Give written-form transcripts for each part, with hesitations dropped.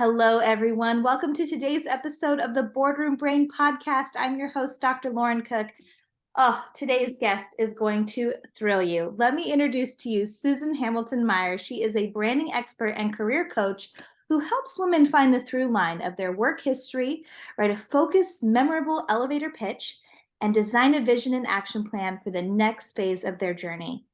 Hello, everyone. Welcome to today's episode of the Boardroom Brain podcast. I'm your host, Dr. Lauren Cook. Oh, today's guest is going to thrill you. Let me introduce to you Susan Hamilton Meier. She is a branding expert and career coach who helps women find the through line of their work history, write a focused, memorable elevator pitch, and design a vision and action plan for the next phase of their journey.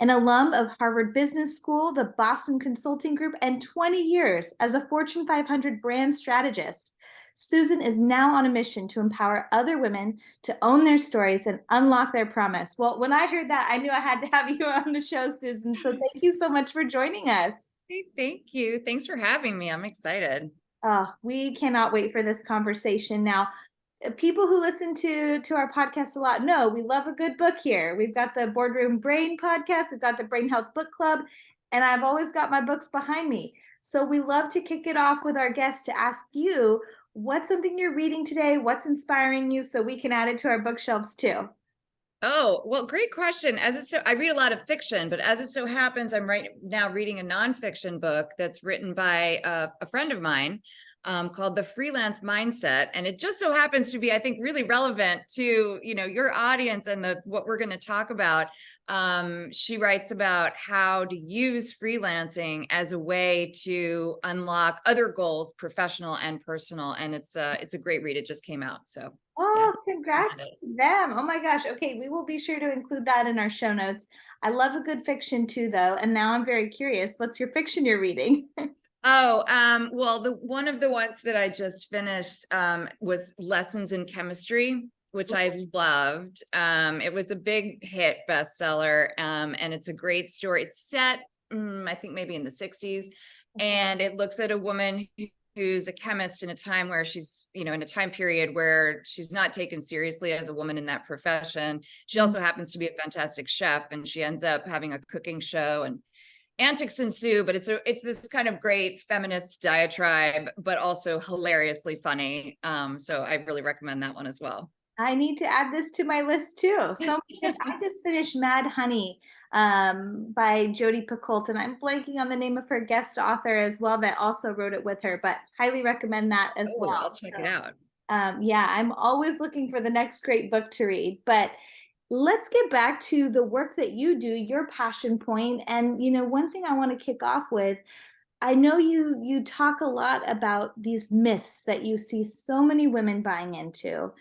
An alum of Harvard Business School, the Boston Consulting Group, and 20 years as a Fortune 500 brand strategist, Susan is now on a mission to empower other women to own their stories and unlock their promise. Well, when I heard that, I knew I had to have you on the show, Susan. So thank you so much for joining us. Hey, thank you. Thanks for having me. I'm excited. Oh, we cannot wait for this conversation. Now, people who listen to our podcast a lot know we love a good book here. We've got the Boardroom Brain podcast, we've got the Brain Health Book Club, and I've always got my books behind me. So we love to kick it off with our guests to ask you, what's something you're reading today? What's inspiring you so we can add it to our bookshelves too? Oh, well, great question. I read a lot of fiction, but as it so happens, I'm right now reading a nonfiction book that's written by a friend of mine called The Freelance Mindset. And it just so happens to be, I think, really relevant to, your audience and what we're going to talk about. She writes about how to use freelancing as a way to unlock other goals, professional and personal. And it's a great read. It just came out. So Oh, yeah. congrats to them. Oh my gosh. Okay, we will be sure to include that in our show notes. I love a good fiction too, though. And now I'm very curious. What's your fiction you're reading? Oh, well, the one of the ones that I just finished was Lessons in Chemistry, which I loved. It was a big hit bestseller, and it's a great story. It's set, I think maybe in the 60s, and it looks at a woman who's a chemist in a time where she's, in a time period where she's not taken seriously as a woman in that profession. She also happens to be a fantastic chef, and she ends up having a cooking show, and antics ensue, but it's this kind of great feminist diatribe, but also hilariously funny. So I really recommend that one as well. I need to add this to my list too. So I just finished Mad Honey by Jodi Picoult, and I'm blanking on the name of her guest author as well that also wrote it with her, but highly recommend that as well. I'll check it out. Yeah, I'm always looking for the next great book to read, but let's get back to the work that you do, your passion point. And, one thing I want to kick off with, I know you talk a lot about these myths that you see so many women buying into.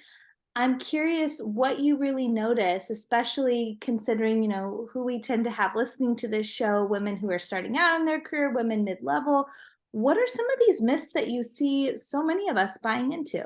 I'm curious what you really notice, especially considering, who we tend to have listening to this show, women who are starting out in their career, women mid-level. What are some of these myths that you see so many of us buying into?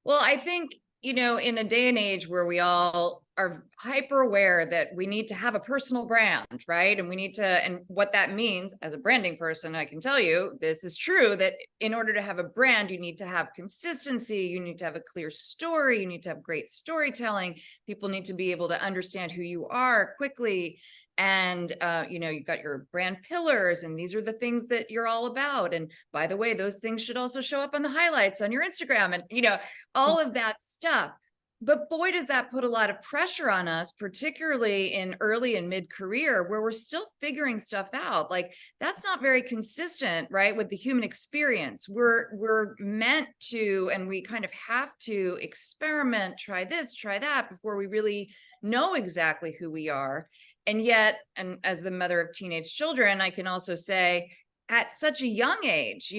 Well, I think, in a day and age where we all are hyper aware that we need to have a personal brand, right? And we need to, and what that means as a branding person, I can tell you, this is true, that in order to have a brand, you need to have consistency, you need to have a clear story, you need to have great storytelling. People need to be able to understand who you are quickly. And, you've got your brand pillars, and these are the things that you're all about. And by the way, those things should also show up on the highlights on your Instagram and, all of that stuff. But boy, does that put a lot of pressure on us, particularly in early and mid-career, where we're still figuring stuff out. Like, that's not very consistent, right, with the human experience. We're meant to, and we kind of have to experiment, try this, try that, before we really know exactly who we are. And yet, and as the mother of teenage children, I can also say, at such a young age,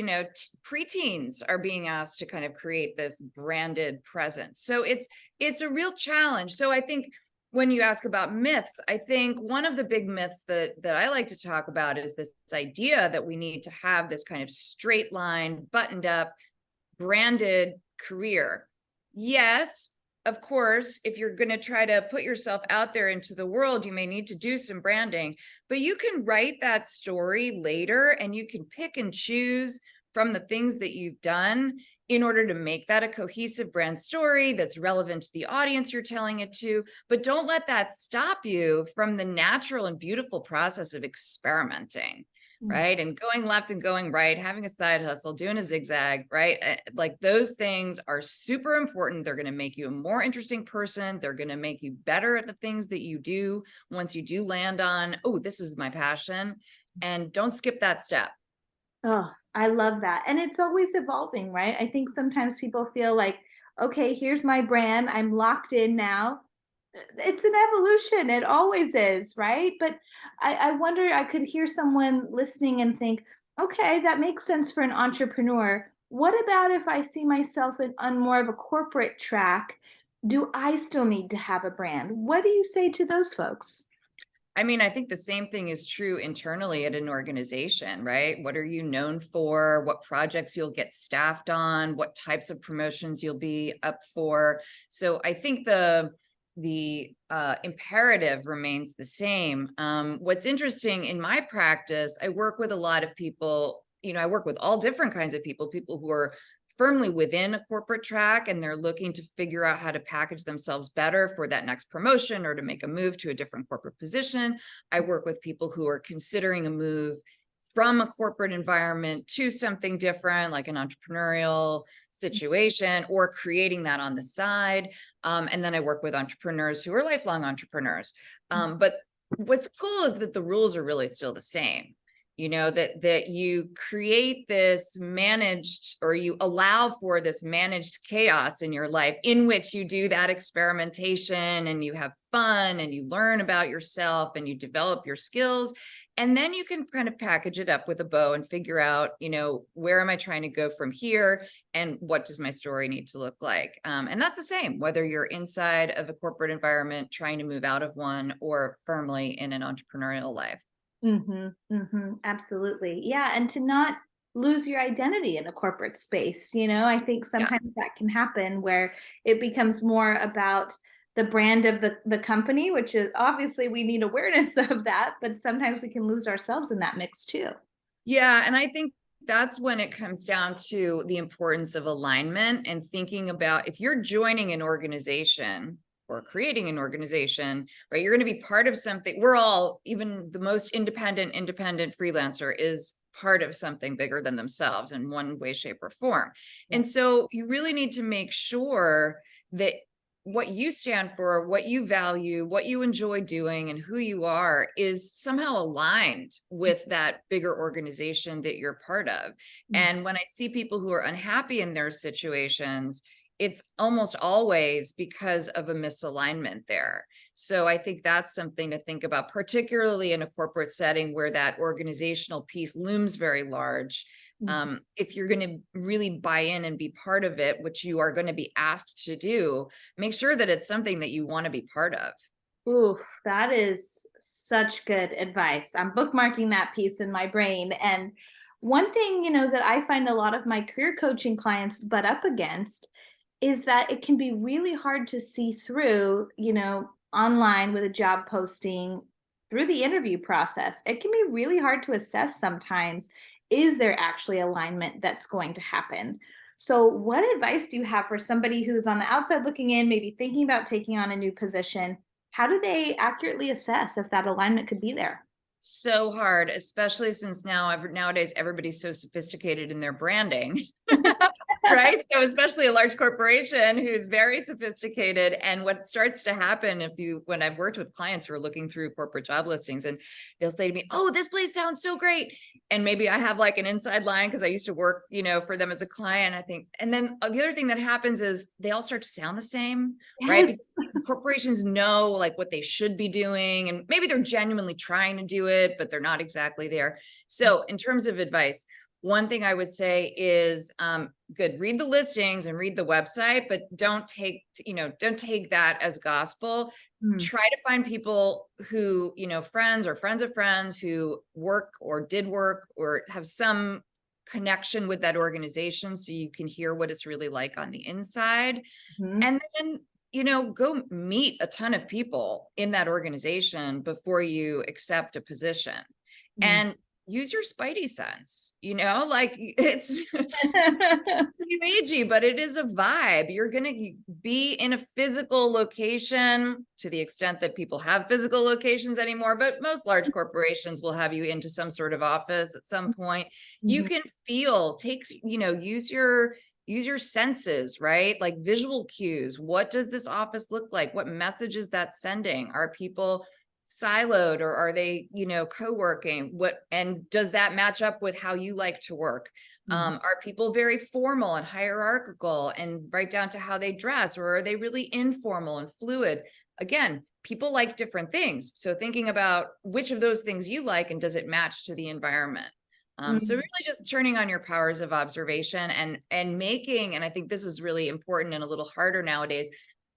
preteens are being asked to kind of create this branded presence. So it's a real challenge. So I think when you ask about myths, I think one of the big myths that I like to talk about is this idea that we need to have this kind of straight line, buttoned up, branded career. Yes, of course, if you're going to try to put yourself out there into the world, you may need to do some branding, but you can write that story later, and you can pick and choose from the things that you've done in order to make that a cohesive brand story that's relevant to the audience you're telling it to. But don't let that stop you from the natural and beautiful process of experimenting. Right. And going left and going right, having a side hustle, doing a zigzag, right? Like, those things are super important. They're going to make you a more interesting person. They're going to make you better at the things that you do once you do land on, oh, this is my passion. And don't skip that step. Oh, I love that. And it's always evolving, right? I think sometimes people feel like, okay, here's my brand. I'm locked in now. It's an evolution. It always is, right? But I wonder, I could hear someone listening and think, okay, that makes sense for an entrepreneur. What about if I see myself on more of a corporate track? Do I still need to have a brand? What do you say to those folks? I mean, I think the same thing is true internally at an organization, right? What are you known for? What projects you'll get staffed on? What types of promotions you'll be up for? So I think the imperative remains the same. What's interesting in my practice, I work with a lot of people. I work with all different kinds of people who are firmly within a corporate track and they're looking to figure out how to package themselves better for that next promotion or to make a move to a different corporate position. I work with people who are considering a move from a corporate environment to something different, like an entrepreneurial situation, or creating that on the side. And then I work with entrepreneurs who are lifelong entrepreneurs. But what's cool is that the rules are really still the same. That you create this managed, or you allow for this managed chaos in your life in which you do that experimentation and you have fun and you learn about yourself and you develop your skills. And then you can kind of package it up with a bow and figure out, where am I trying to go from here? And what does my story need to look like? And that's the same, whether you're inside of a corporate environment, trying to move out of one, or firmly in an entrepreneurial life. Absolutely. Yeah, and to not lose your identity in a corporate space, I think Yeah. sometimes that can happen where it becomes more about the brand of the company, which is obviously we need awareness of that, but sometimes we can lose ourselves in that mix too. Yeah. And I think that's when it comes down to the importance of alignment and thinking about if you're joining an organization or creating an organization, right? You're going to be part of something. We're all, even the most independent freelancer is part of something bigger than themselves in one way, shape, or form. Yeah. And so you really need to make sure that what you stand for, what you value, what you enjoy doing, and who you are is somehow aligned with that bigger organization that you're part of. Mm. And when I see people who are unhappy in their situations, it's almost always because of a misalignment there. So I think that's something to think about, particularly in a corporate setting where that organizational piece looms very large. If you're going to really buy in and be part of it, which you are going to be asked to do, make sure that it's something that you want to be part of. Ooh, that is such good advice. I'm bookmarking that piece in my brain. And one thing, that I find a lot of my career coaching clients butt up against is that it can be really hard to see through, online with a job posting through the interview process. It can be really hard to assess sometimes, is there actually alignment that's going to happen? So, what advice do you have for somebody who's on the outside looking in, maybe thinking about taking on a new position? How do they accurately assess if that alignment could be there? So hard, especially since nowadays everybody's so sophisticated in their branding. Right? So especially a large corporation who's very sophisticated. And what starts to happen when I've worked with clients who are looking through corporate job listings and they'll say to me, oh, this place sounds so great. And maybe I have like an inside line because I used to work, for them as a client, I think. And then the other thing that happens is they all start to sound the same, right? Yes. Because corporations know like what they should be doing. And maybe they're genuinely trying to do it, but they're not exactly there. So in terms of advice, one thing I would say is good, read the listings and read the website, but don't take that as gospel. Mm. Try to find people who, friends or friends of friends who work or did work or have some connection with that organization so you can hear what it's really like on the inside. Mhm. And then, go meet a ton of people in that organization before you accept a position. Mm. And use your spidey sense, like it's new agey, but it is a vibe. You're going to be in a physical location to the extent that people have physical locations anymore, but most large corporations will have you into some sort of office at some point. You Mhm. can use your senses, right? Like visual cues. What does this office look like? What message is that sending? Are people siloed, or are they, co-working? And does that match up with how you like to work? Are people very formal and hierarchical and right down to how they dress, or are they really informal and fluid? Again, people like different things. So thinking about which of those things you like and does it match to the environment? So really just turning on your powers of observation and making, and I think this is really important and a little harder nowadays,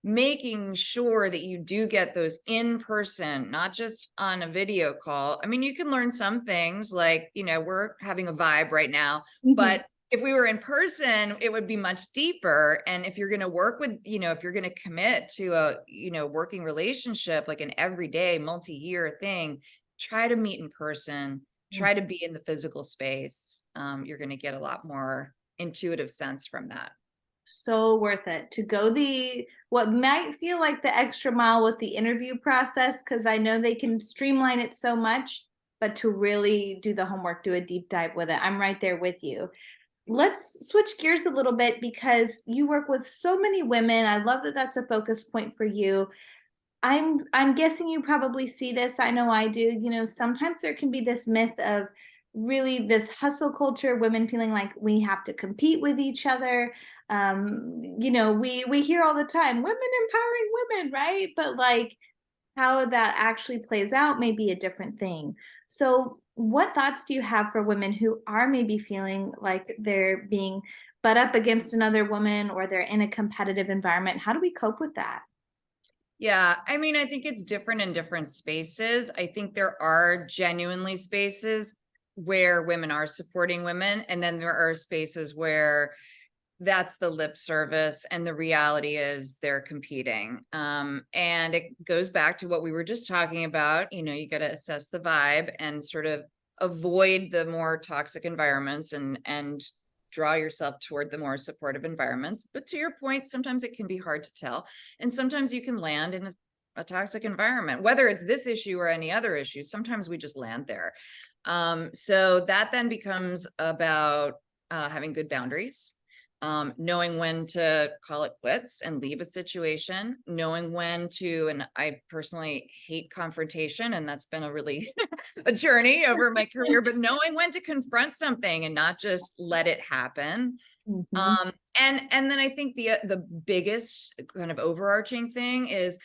making sure that you do get those in person, not just on a video call. I mean, you can learn some things like, we're having a vibe right now, but if we were in person, it would be much deeper. And if you're going to work with, if you're going to commit to a, working relationship, like an everyday multi-year thing, try to meet in person, try to be in the physical space. You're going to get a lot more intuitive sense from that. So worth it to go what might feel like the extra mile with the interview process, because I know they can streamline it so much, but to really do the homework, do a deep dive with it. I'm right there with you. Let's switch gears a little bit because you work with so many women. I love that that's a focus point for you. I'm guessing you probably see this. I know I do. Sometimes there can be this myth of really this hustle culture, women feeling like we have to compete with each other. We hear all the time, women empowering women, right? But like how that actually plays out may be a different thing. So, what thoughts do you have for women who are maybe feeling like they're being butt up against another woman or they're in a competitive environment? How do we cope with that? Yeah, I mean, I think it's different in different spaces. I think there are genuinely spaces where women are supporting women, and then there are spaces where that's the lip service and the reality is they're competing. And it goes back to what we were just talking about. You got to assess the vibe and sort of avoid the more toxic environments and draw yourself toward the more supportive environments. But to your point, sometimes it can be hard to tell. And sometimes you can land in a toxic environment, whether it's this issue or any other issue. Sometimes we just land there. So that then becomes about having good boundaries, knowing when to call it quits and leave a situation, knowing when to, and I personally hate confrontation, and that's been a really a journey over my career, but knowing when to confront something and not just let it happen. Mhm. And then I think the biggest kind of overarching thing is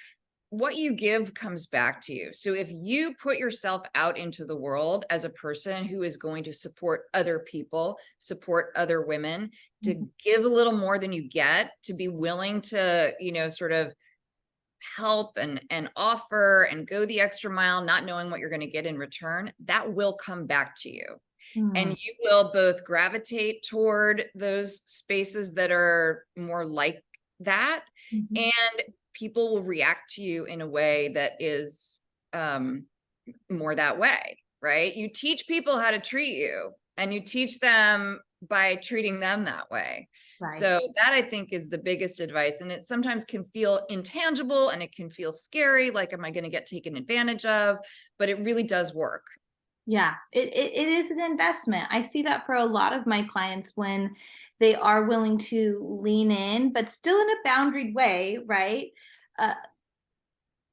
what you give comes back to you. So if you put yourself out into the world as a person who is going to support other people, support other women, to give a little more than you get, to be willing to, sort of help and offer and go the extra mile, not knowing what you're going to get in return, that will come back to you. And Mm. you will both gravitate toward those spaces that are more like that, Mhm. and people will react to you in a way that is more that way, right? You teach people how to treat you, and you teach them by treating them that way. Right. So that I think is the biggest advice. And it sometimes can feel intangible and it can feel scary. Like, am I going to get taken advantage of? But it really does work. Yeah, it is an investment. I see that for a lot of my clients when they are willing to lean in, but still in a boundaried way, right? Uh,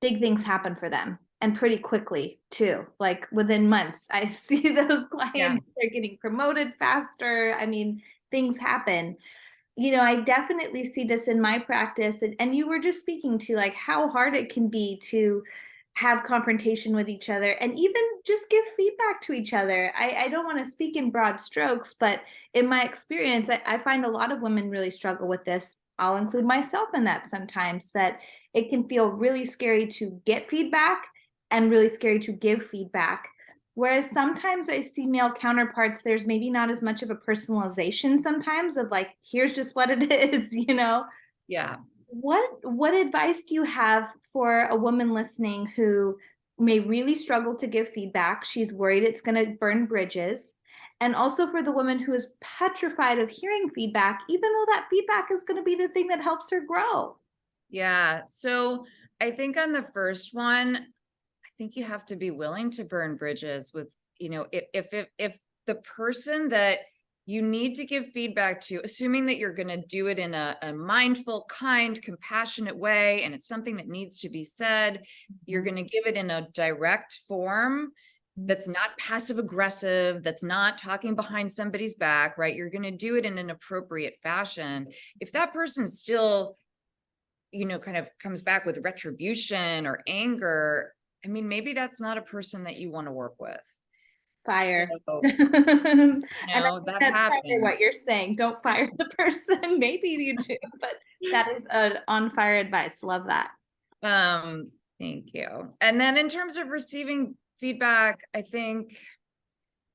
Big things happen for them and pretty quickly too. Like within months, I see those Yeah. clients, they're getting promoted faster. I mean, things happen. I definitely see this in my practice. And you were just speaking to like how hard it can be to have confrontation with each other and even just give feedback to each other. I don't want to speak in broad strokes, but in my experience, I find a lot of women really struggle with this. I'll include myself in that sometimes, that it can feel really scary to get feedback and really scary to give feedback. Whereas sometimes I see male counterparts, there's maybe not as much of a personalization sometimes of like, here's just what it is. Yeah. What advice do you have for a woman listening who may really struggle to give feedback? She's worried it's going to burn bridges. And also for the woman who is petrified of hearing feedback, even though that feedback is going to be the thing that helps her grow. Yeah. So I think on the first one, I think you have to be willing to burn bridges with, if the person that you need to give feedback to, assuming that you're going to do it in a mindful, kind, compassionate way, and it's something that needs to be said, you're going to give it in a direct form that's not passive aggressive, that's not talking behind somebody's back, right? You're going to do it in an appropriate fashion. If that person still, kind of comes back with retribution or anger, I mean, maybe that's not a person that you want to work with. Fire. So, And I think that that's probably what you're happens. saying. Don't fire the person. Maybe you do, but that is an on fire advice. Love that. Thank you. And then in terms of receiving feedback, I think,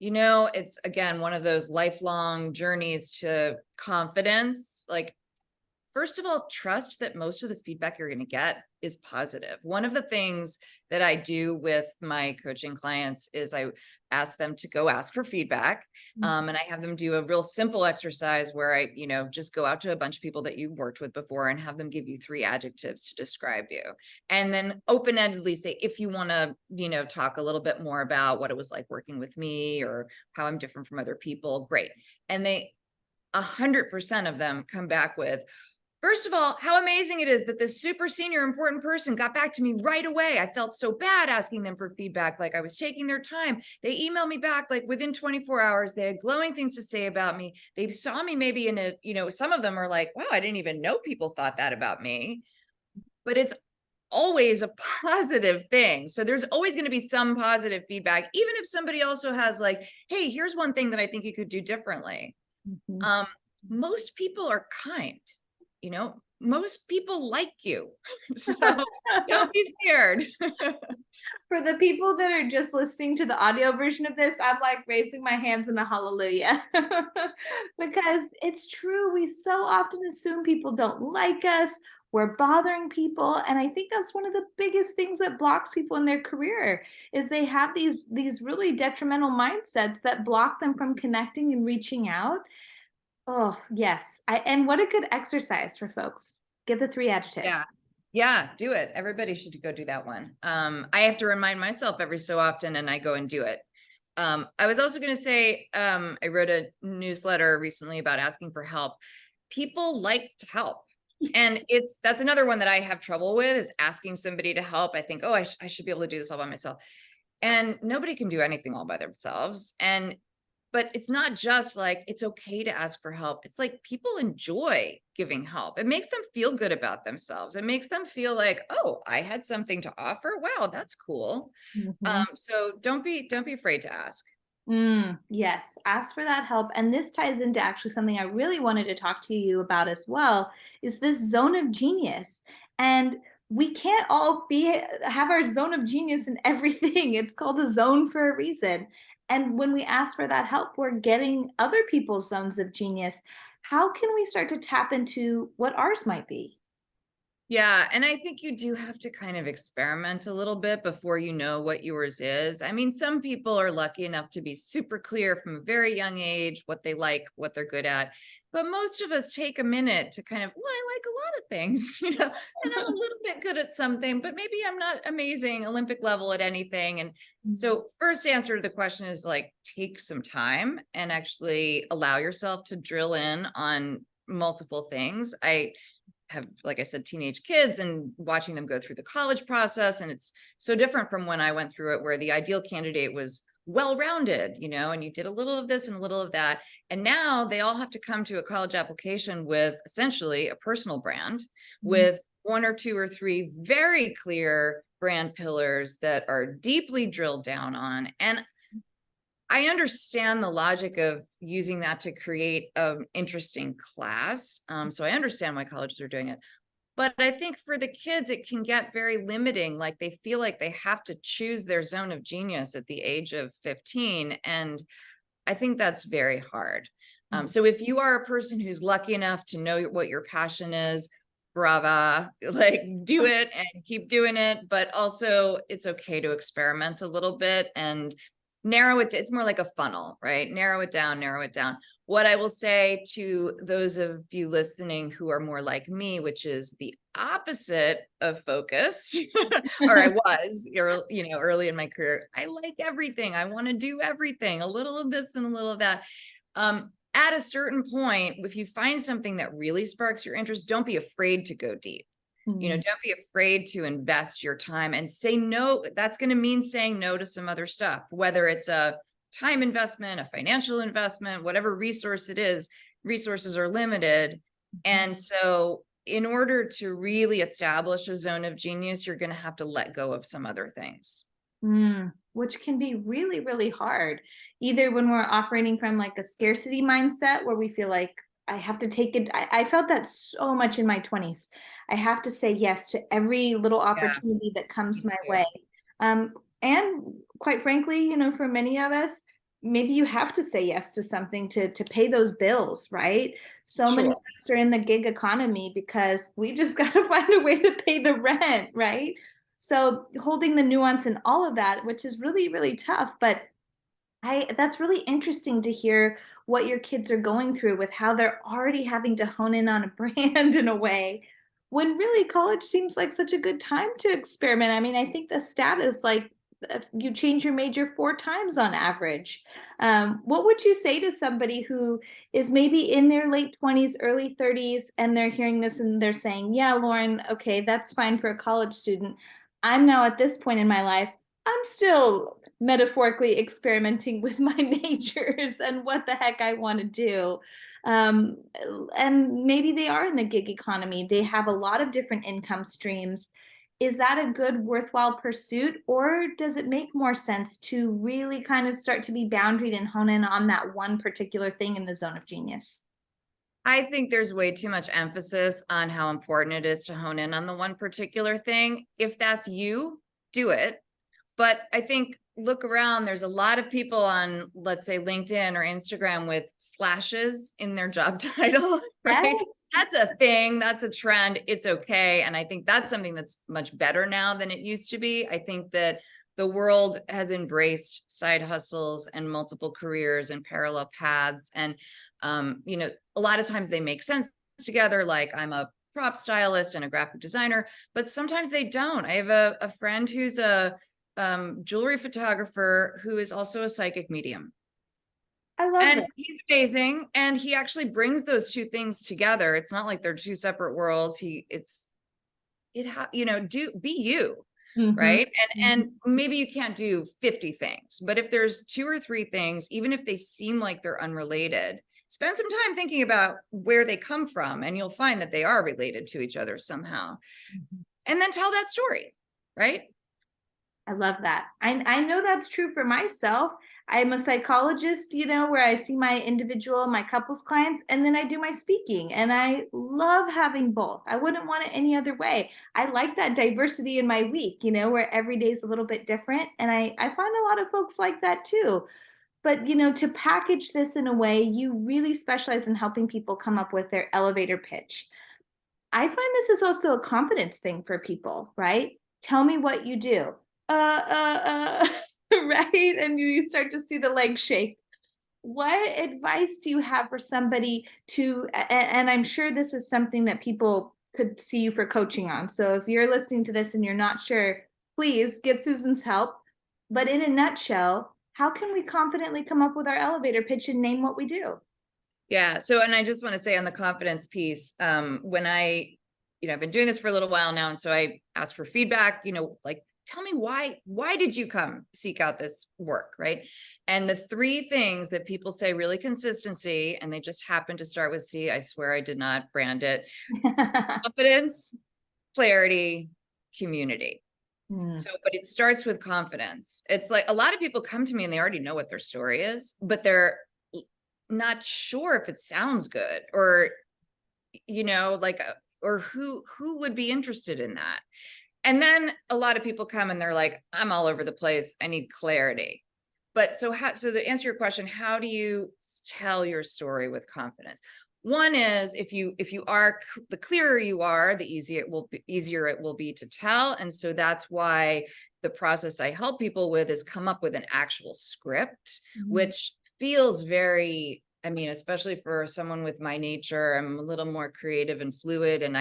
it's again, one of those lifelong journeys to confidence. Like, first of all, trust that most of the feedback you're going to get is positive. One of the things that I do with my coaching clients is I ask them to go ask for feedback. And I have them do a real simple exercise where I, just go out to a bunch of people that you've worked with before and have them give you 3 adjectives to describe you. And then open-endedly say, if you want to, talk a little bit more about what it was like working with me or how I'm different from other people, great. And 100% of them come back with, first of all, how amazing it is that this super senior important person got back to me right away. I felt so bad asking them for feedback, like I was taking their time. They emailed me back like within 24 hours. They had glowing things to say about me. They saw me maybe in some of them are like, wow, I didn't even know people thought that about me. But it's always a positive thing. So there's always going to be some positive feedback, even if somebody also has like, hey, here's one thing that I think you could do differently. Most people are kind. Most people like you. So don't be scared. For the people that are just listening to the audio version of this, I'm like raising my hands in a hallelujah. Because it's true. We so often assume people don't like us. We're bothering people. And I think that's one of the biggest things that blocks people in their career is they have these really detrimental mindsets that block them from connecting and reaching out. Oh, yes. And what a good exercise for folks. Give the 3 adjectives. Yeah, do it. Everybody should go do that one. I have to remind myself every so often and I go and do it. I was also going to say, I wrote a newsletter recently about asking for help. People like to help. And that's another one that I have trouble with is asking somebody to help. I think, oh, I should be able to do this all by myself. And nobody can do anything all by themselves. But it's not just like, it's okay to ask for help. It's like people enjoy giving help. It makes them feel good about themselves. It makes them feel like, oh, I had something to offer. Wow, that's cool. So don't be afraid to ask. Yes, ask for that help. And this ties into actually something I really wanted to talk to you about as well, is this zone of genius. And we can't all have our zone of genius in everything. It's called a zone for a reason. And when we ask for that help, we're getting other people's zones of genius. How can we start to tap into what ours might be? Yeah. And I think you do have to kind of experiment a little bit before you know what yours is. I mean, some people are lucky enough to be super clear from a very young age what they like, what they're good at. But most of us take a minute to kind of, well, I like a lot of things, and I'm a little bit good at something, but maybe I'm not amazing Olympic level at anything. And so first answer to the question is like, take some time and actually allow yourself to drill in on multiple things. I have, like I said, teenage kids and watching them go through the college process. And it's so different from when I went through it, where the ideal candidate was well-rounded, and you did a little of this and a little of that. And now they all have to come to a college application with essentially a personal brand with 1 or 2 or 3 very clear brand pillars that are deeply drilled down on. And I understand the logic of using that to create an interesting class. So I understand why colleges are doing it. But I think for the kids, it can get very limiting. Like they feel like they have to choose their zone of genius at the age of 15. And I think that's very hard. So if you are a person who's lucky enough to know what your passion is, brava, like do it and keep doing it. But also it's okay to experiment a little bit and narrow it. It's more like a funnel, right? Narrow it down, narrow it down. What I will say to those of you listening who are more like me, which is the opposite of focused, or I was, early in my career, I like everything. I want to do everything, a little of this and a little of that. at a certain point, if you find something that really sparks your interest, don't be afraid to go deep. Mm. Don't be afraid to invest your time and say no. That's going to mean saying no to some other stuff, whether it's a time investment, a financial investment, whatever resource it is. Resources are limited. And so in order to really establish a zone of genius, you're going to have to let go of some other things. Which can be really, really hard, either when we're operating from like a scarcity mindset where we feel like I have to take it. I felt that so much in my 20s. I have to say yes to every little Yeah, opportunity that comes me my too. way. And quite frankly, for many of us, maybe you have to say yes to something to pay those bills, right? So many of Sure. us are in the gig economy because we just got to find a way to pay the rent, right? So holding the nuance in all of that, which is really, really tough, but that's really interesting to hear what your kids are going through with how they're already having to hone in on a brand in a way when really college seems like such a good time to experiment. I mean, I think the stat is like you change your major 4 times on average. What would you say to somebody who is maybe in their late 20s, early 30s, and they're hearing this and they're saying, yeah, Lauren, okay, that's fine for a college student. I'm now at this point in my life, I'm still metaphorically experimenting with my majors and what the heck I want to do. Um, and maybe they are in the gig economy. They have a lot of different income streams. Is that a good, worthwhile pursuit, or does it make more sense to really kind of start to be boundaried and hone in on that one particular thing in the zone of genius? I think there's way too much emphasis on how important it is to hone in on the one particular thing. If that's you, do it. But I think look around, there's a lot of people on, let's say, LinkedIn or Instagram with slashes in their job title, Yes. right? That's a thing, that's a trend. It's okay. And I think that's something that's much better now than it used to be. I think that the world has embraced side hustles and multiple careers and parallel paths. And, a lot of times they make sense together. Like I'm a prop stylist and a graphic designer, but sometimes they don't. I have a friend who's a jewelry photographer who is also a psychic medium. I love And it. he's amazing. And he actually brings those two things together. It's not like they're two separate worlds. Do be you, Mhm. right? And maybe you can't do 50 things, but if there's 2 or 3 things, even if they seem like they're unrelated, spend some time thinking about where they come from, and you'll find that they are related to each other somehow. Mhm. And then tell that story, right? I love that. I know that's true for myself. I'm a psychologist, where I see my individual, my couples clients, and then I do my speaking. And I love having both. I wouldn't want it any other way. I like that diversity in my week, where every day is a little bit different. And I find a lot of folks like that too. But, to package this in a way, you really specialize in helping people come up with their elevator pitch. I find this is also a confidence thing for people, right? Tell me what you do. Right? And you start to see the legs shake. What advice do you have for somebody and I'm sure this is something that people could see you for coaching on. So if you're listening to this and you're not sure, please get Susan's help. But in a nutshell, how can we confidently come up with our elevator pitch and name what we do? Yeah. So, and I just want to say on the confidence piece, when I've been doing this for a little while now. And so I asked for feedback, like, tell me why did you come seek out this work? Right. And the 3 things that people say really consistency, and they just happen to start with C, I swear I did not brand it: confidence, clarity, community. Hmm. So, but it starts with confidence. It's like a lot of people come to me and they already know what their story is, but they're not sure if it sounds good, or like or who would be interested in that. And then a lot of people come and they're like, I'm all over the place, I need clarity. But so to answer your question, how do you tell your story with confidence? One is, if you are the clearer you are, the easier it will be to tell. And so that's why the process I help people with is come up with an actual script, Mhm. which feels very, I mean, especially for someone with my nature, I'm a little more creative and fluid, and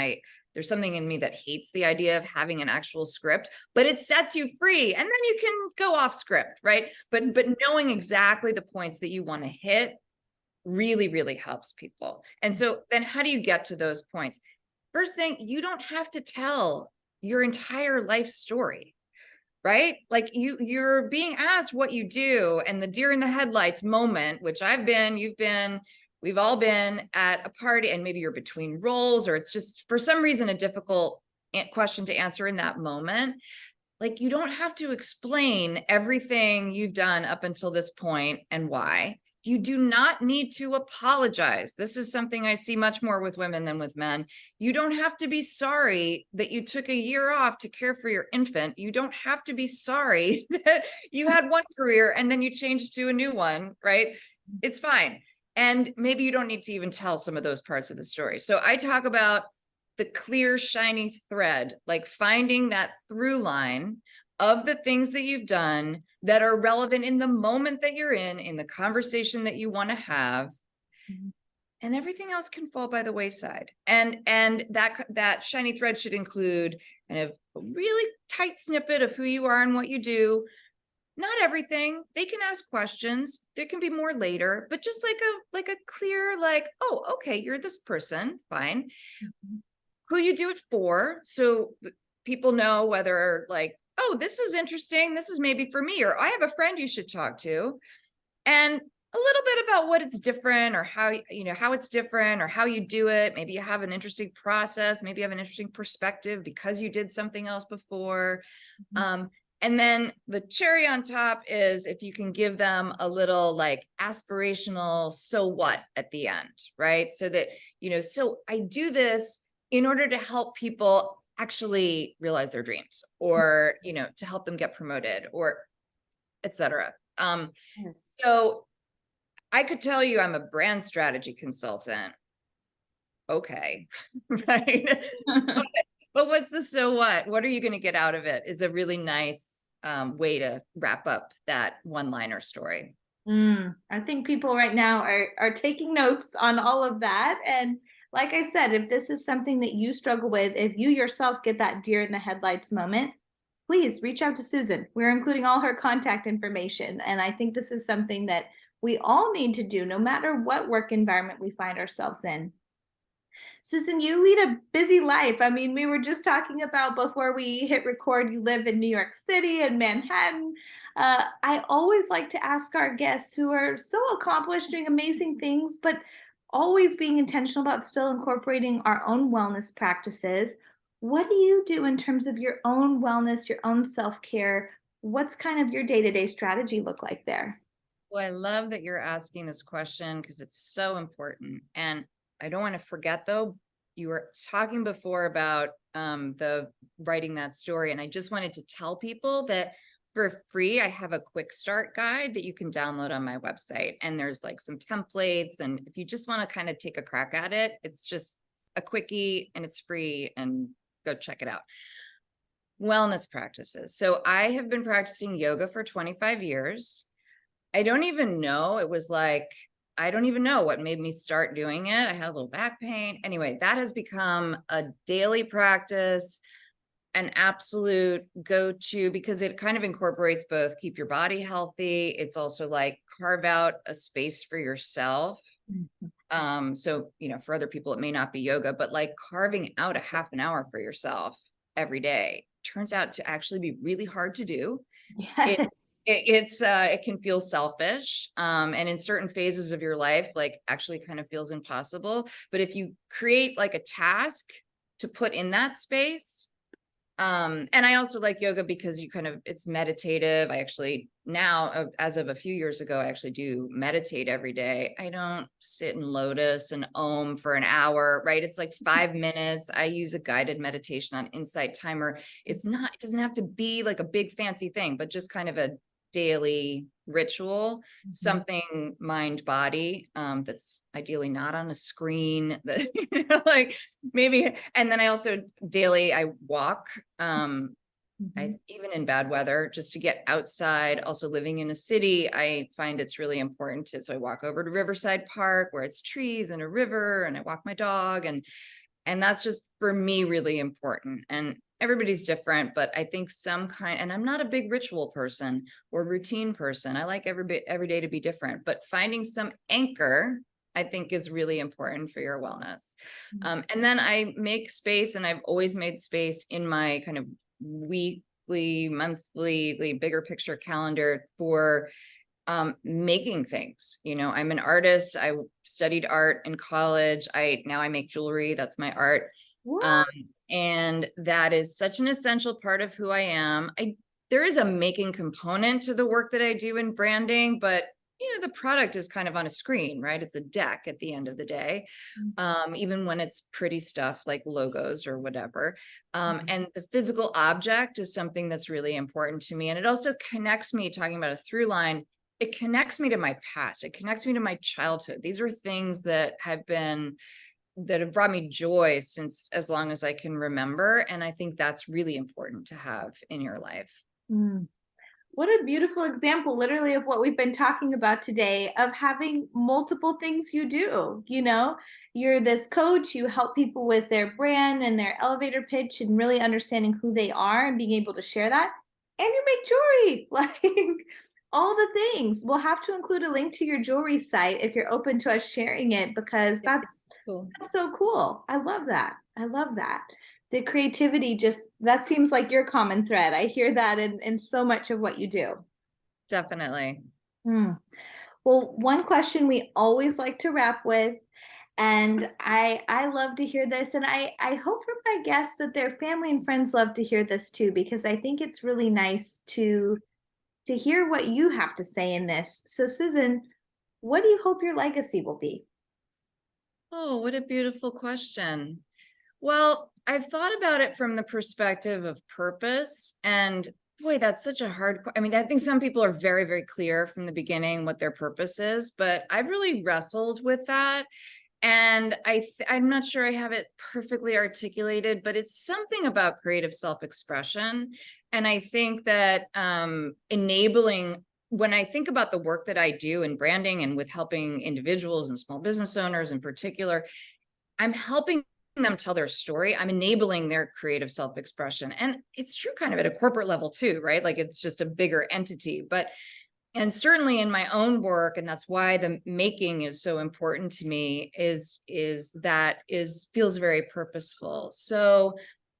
there's something in me that hates the idea of having an actual script, but it sets you free, and then you can go off script, right? But knowing exactly the points that you want to hit really, really helps people. And so then how do you get to those points? First thing, you don't have to tell your entire life story, right? Like you're being asked what you do, and the deer in the headlights moment, which I've been, you've been, we've all been at a party, and maybe you're between roles, or it's just for some reason a difficult question to answer in that moment. Like, you don't have to explain everything you've done up until this point and why. You do not need to apologize. This is something I see much more with women than with men. You don't have to be sorry that you took a year off to care for your infant. You don't have to be sorry that you had one career and then you changed to a new one, right? It's fine. And maybe you don't need to even tell some of those parts of the story. So I talk about the clear, shiny thread, like finding that through line of the things that you've done that are relevant in the moment that you're in the conversation that you want to have. Mhm. And everything else can fall by the wayside. And that shiny thread should include kind of a really tight snippet of who you are and what you do. Not everything. They can ask questions. There can be more later, but just like a clear, like, oh, okay, you're this person, fine. Mhm. Who you do it for, so people know whether, like, oh, this is interesting, this is maybe for me, or I have a friend you should talk to, and a little bit about what it's different, or how, you know, how it's different, or how you do it. Maybe you have an interesting process, maybe you have an interesting perspective because you did something else before. And then the cherry on top is if you can give them a little like aspirational so what at the end, right? So that, you know, so I do this in order to help people actually realize their dreams, or, you know, to help them get promoted, or etc. Yes. So I could tell you I'm a brand strategy consultant. Okay. Right. But what's the so what? What are you going to get out of it is a really nice way to wrap up that one-liner story. I think people right now are taking notes on all of that. And like I said, if this is something that you struggle with, if you yourself get that deer in the headlights moment, please reach out to Susan. We're including all her contact information. And I think this is something that we all need to do, no matter what work environment we find ourselves in. Susan, you lead a busy life. I mean, we were just talking about before we hit record, you live in New York City and Manhattan. I always like to ask our guests who are so accomplished, doing amazing things, but always being intentional about still incorporating our own wellness practices. What do you do in terms of your own wellness, your own self care? What's kind of your day to day strategy look like there? Well, I love that you're asking this question because it's so important. And I don't want to forget, though, you were talking before about the writing that story. And I just wanted to tell people that for free, I have a quick start guide that you can download on my website. And there's like some templates. And if you just want to kind of take a crack at it, it's just a quickie and it's free, and go check it out. Wellness practices. So I have been practicing yoga for 25 years. I don't even know. It was like, I don't even know what made me start doing it. I had a little back pain. Anyway, that has become a daily practice, an absolute go-to, because it kind of incorporates both keep your body healthy. It's also like carve out a space for yourself. So, you know, for other people, it may not be yoga, but like carving out a half an hour for yourself every day turns out to actually be really hard to do. It Yes. it can feel selfish, and in certain phases of your life, like actually kind of feels impossible. But if you create like a task to put in that space, and I also like yoga because you kind of, it's meditative. I actually now, as of a few years ago, I actually do meditate every day. I don't sit in lotus and om for an hour, right? It's like 5 minutes. I use a guided meditation on Insight Timer. It's not, it doesn't have to be like a big fancy thing, but just kind of a daily ritual, something mind body, that's ideally not on a screen, that, you know, like maybe. And then I also daily, I walk, I, Mhm. even in bad weather, just to get outside. Also living in a city, I find it's really important to, so I walk over to Riverside Park where it's trees and a river, and I walk my dog, and that's just for me really important. And everybody's different, but I think some kind, and I'm not a big ritual person or routine person. I like every day to be different, but finding some anchor I think is really important for your wellness. Mm. And then I make space, and I've always made space in my kind of weekly, monthly, bigger picture calendar for making things. I'm an artist. I studied art in college. Now I make jewelry. That's my art. Um, What? and that is such an essential part of who I am. There is a making component to the work that I do in branding, but the product is kind of on a screen, right? It's a deck at the end of the day. Even when it's pretty stuff like logos or whatever. And the physical object is something that's really important to me. And it also connects me, talking about a through line, it connects me to my past. It connects me to my childhood. These are things that have brought me joy since as long as I can remember. And I think that's really important to have in your life. Mm. What a beautiful example, literally, of what we've been talking about today, of having multiple things you do. You're this coach, you help people with their brand and their elevator pitch and really understanding who they are and being able to share that. And you make jewelry, like all the things. We'll have to include a link to your jewelry site if you're open to us sharing it, because that's Cool. so cool. I love that. I love that. The creativity, that seems like your common thread. I hear that in so much of what you do. Definitely. Hmm. Well, one question we always like to wrap with, and I love to hear this, and I hope for my guests that their family and friends love to hear this too, because I think it's really nice to hear what you have to say in this. So, Susan, what do you hope your legacy will be? Oh, what a beautiful question. Well, I've thought about it from the perspective of purpose, and boy, that's such a I mean, I think some people are very, very clear from the beginning what their purpose is, but I've really wrestled with that. And I'm not sure I have it perfectly articulated, but it's something about creative self-expression. And I think that enabling, when I think about the work that I do in branding and with helping individuals and small business owners in particular, I'm helping them tell their story. I'm enabling their creative self-expression. And it's true kind of at a corporate level too, right? Like it's just a bigger entity. And certainly in my own work, and that's why the making is so important to me, is feels very purposeful. So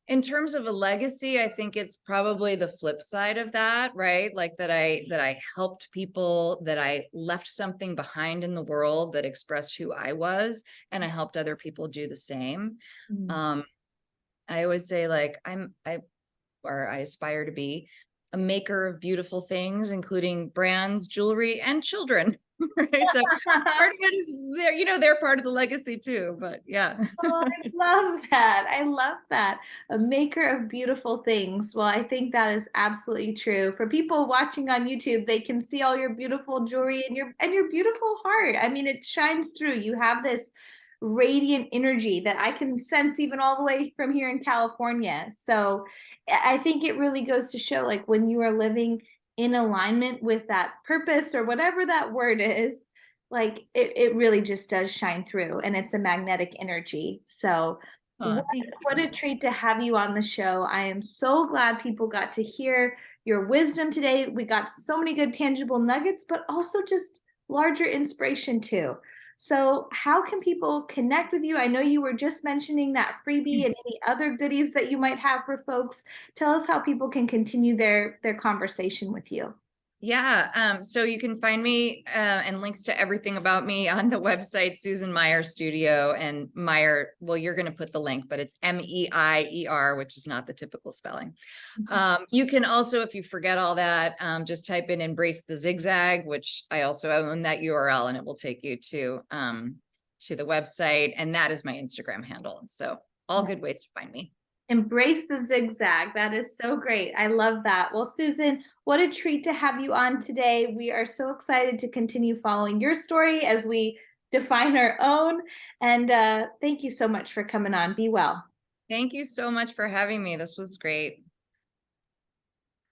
in terms of a legacy, I think it's probably the flip side of that, right? Like that I helped people, that I left something behind in the world that expressed who I was, and I helped other people do the same. Mm. Um, I always say, like, I aspire to be a maker of beautiful things, including brands, jewelry, and children. Right. So part of it is they're part of the legacy too. But yeah. Oh, I love that. I love that. A maker of beautiful things. Well, I think that is absolutely true. For people watching on YouTube, they can see all your beautiful jewelry and your beautiful heart. I mean, it shines through. You have this radiant energy that I can sense even all the way from here in California. So I think it really goes to show, like, when you are living in alignment with that purpose or whatever that word is, like it really just does shine through, and it's a magnetic energy. So Oh, what, thank what you. a treat to have you on the show. I am so glad people got to hear your wisdom today. We got so many good tangible nuggets, but also just larger inspiration too. So how can people connect with you? I know you were just mentioning that freebie and any other goodies that you might have for folks. Tell us how people can continue their conversation with you. Yeah. So you can find me and links to everything about me on the website, Susan Meier Studio. And Meier, well, you're going to put the link, but it's Meier, which is not the typical spelling. You can also, if you forget all that, just type in Embrace the Zigzag, which I also own that URL, and it will take you to the website. And that is my Instagram handle. So all good ways to find me. Embrace the zigzag. That is so great. I love that. Well, Susan, what a treat to have you on today. We are so excited to continue following your story as we define our own. And thank you so much for coming on. Be well. Thank you so much for having me. This was great.